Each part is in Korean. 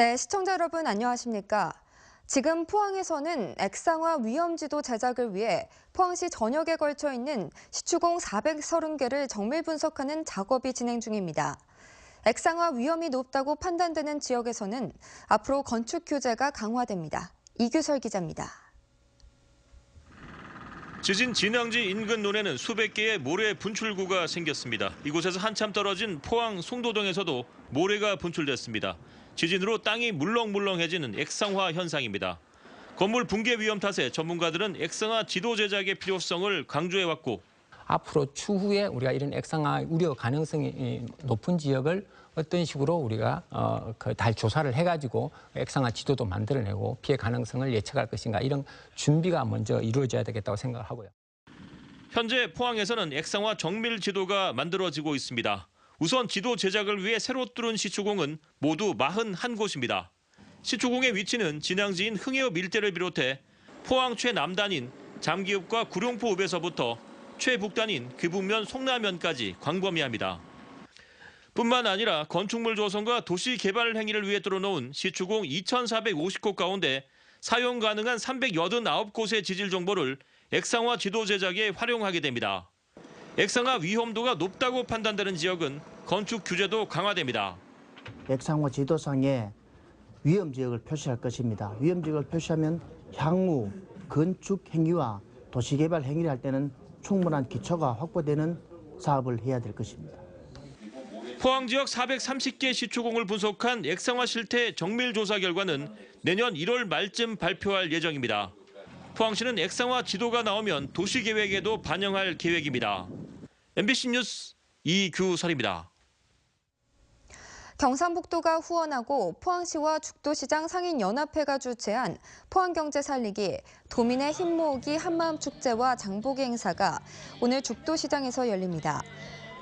네, 시청자 여러분 안녕하십니까? 지금 포항에서는 액상화 위험지도 제작을 위해 포항시 전역에 걸쳐 있는 시추공 430개를 정밀 분석하는 작업이 진행 중입니다. 액상화 위험이 높다고 판단되는 지역에서는 앞으로 건축 규제가 강화됩니다. 이규설 기자입니다. 지진 진앙지 인근 논에는 수백 개의 모래 분출구가 생겼습니다. 이곳에서 한참 떨어진 포항 송도동에서도 모래가 분출됐습니다. 지진으로 땅이 물렁물렁해지는 액상화 현상입니다. 건물 붕괴 위험 탓에 전문가들은 액상화 지도 제작의 필요성을 강조해왔고, 앞으로 추후에 우리가 이런 액상화 우려 가능성이 높은 지역을 어떤 식으로 우리가 달 조사를 해가지고 액상화 지도도 만들어내고 피해 가능성을 예측할 것인가, 이런 준비가 먼저 이루어져야 되겠다고 생각을 하고요. 현재 포항에서는 액상화 정밀 지도가 만들어지고 있습니다. 우선 지도 제작을 위해 새로 뚫은 시추공은 모두 41곳입니다. 시추공의 위치는 진앙지인 흥해읍 일대를 비롯해 포항 최남단인 잠기읍과 구룡포읍에서부터 최북단인 기북면 송라면까지 광범위합니다. 뿐만 아니라 건축물 조성과 도시 개발 행위를 위해 뚫어놓은 시추공 2,450곳 가운데 사용 가능한 389곳의 지질 정보를 액상화 지도 제작에 활용하게 됩니다. 액상화 위험도가 높다고 판단되는 지역은 건축 규제도 강화됩니다. 액상화 지도상에 위험 지역을 표시할 것입니다. 위험 지역을 표시하면 향후 건축 행위와 도시개발 행위를 할 때는 충분한 기초가 확보되는 사업을 해야 될 것입니다. 포항 지역 430개 시추공을 분석한 액상화 실태 정밀 조사 결과는 내년 1월 말쯤 발표할 예정입니다. 포항시는 액상화 지도가 나오면 도시계획에도 반영할 계획입니다. MBC 뉴스 이규설입니다. 경상북도가 후원하고 포항시와 죽도시장 상인연합회가 주최한 포항경제 살리기 도민의 힘 모으기 한마음축제와 장보기 행사가 오늘 죽도시장에서 열립니다.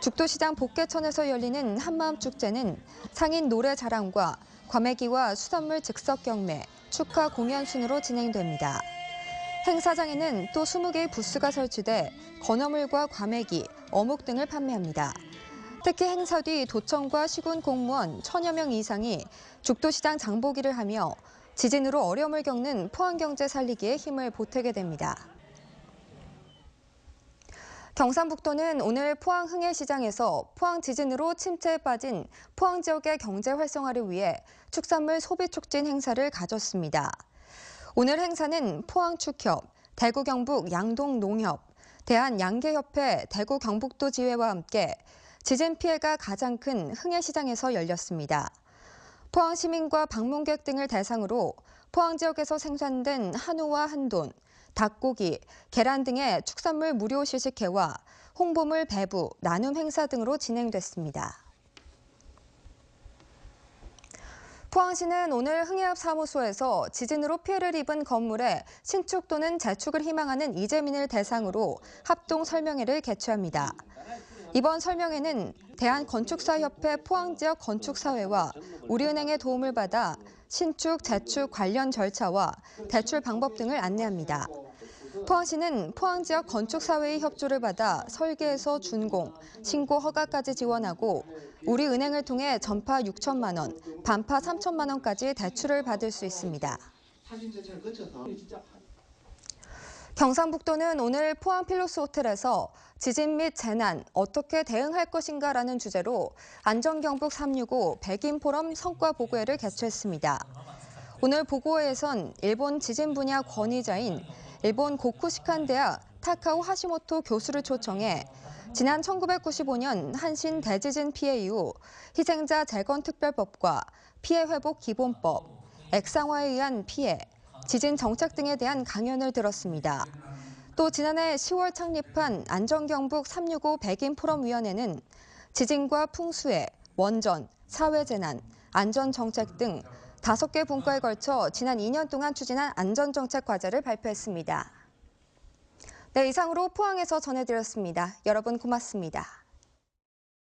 죽도시장 복개천에서 열리는 한마음축제는 상인 노래 자랑과 과메기와 수산물 즉석 경매, 축하 공연 순으로 진행됩니다. 행사장에는 또 20개의 부스가 설치돼 건어물과 과메기, 어묵 등을 판매합니다. 특히 행사 뒤 도청과 시군 공무원 1,000여 명 이상이 죽도시장 장보기를 하며 지진으로 어려움을 겪는 포항경제 살리기에 힘을 보태게 됩니다. 경상북도는 오늘 포항 흥해시장에서 포항 지진으로 침체에 빠진 포항 지역의 경제 활성화를 위해 축산물 소비 촉진 행사를 가졌습니다. 오늘 행사는 포항축협, 대구경북 양동농협, 대한양계협회 대구경북도 지회와 함께 지진 피해가 가장 큰 흥해시장에서 열렸습니다. 포항 시민과 방문객 등을 대상으로 포항 지역에서 생산된 한우와 한돈, 닭고기, 계란 등의 축산물 무료 시식회와 홍보물 배부, 나눔 행사 등으로 진행됐습니다. 포항시는 오늘 흥해읍 사무소에서 지진으로 피해를 입은 건물의 신축 또는 재축을 희망하는 이재민을 대상으로 합동 설명회를 개최합니다. 이번 설명회는 대한건축사협회 포항지역 건축사회와 우리은행의 도움을 받아 신축, 재축 관련 절차와 대출 방법 등을 안내합니다. 포항시는 포항지역 건축사회의 협조를 받아 설계에서 준공, 신고 허가까지 지원하고 우리은행을 통해 전파 6천만 원, 반파 3천만 원까지 대출을 받을 수 있습니다. 경상북도는 오늘 포항 필로스 호텔에서 지진 및 재난 어떻게 대응할 것인가라는 주제로 안전경북 365 백인 포럼 성과 보고회를 개최했습니다. 오늘 보고회에선 일본 지진 분야 권위자인 일본 고쿠시칸 대학 타카오 하시모토 교수를 초청해 지난 1995년 한신 대지진 피해 이후 희생자 재건특별법과 피해회복 기본법, 액상화에 의한 피해, 지진 정책 등에 대한 강연을 들었습니다. 또 지난해 10월 창립한 안전경북 365 백인포럼위원회는 지진과 풍수해, 원전, 사회재난, 안전정책 등 5개 분과에 걸쳐 지난 2년 동안 추진한 안전정책 과제를 발표했습니다. 네, 이상으로 포항에서 전해드렸습니다. 여러분 고맙습니다.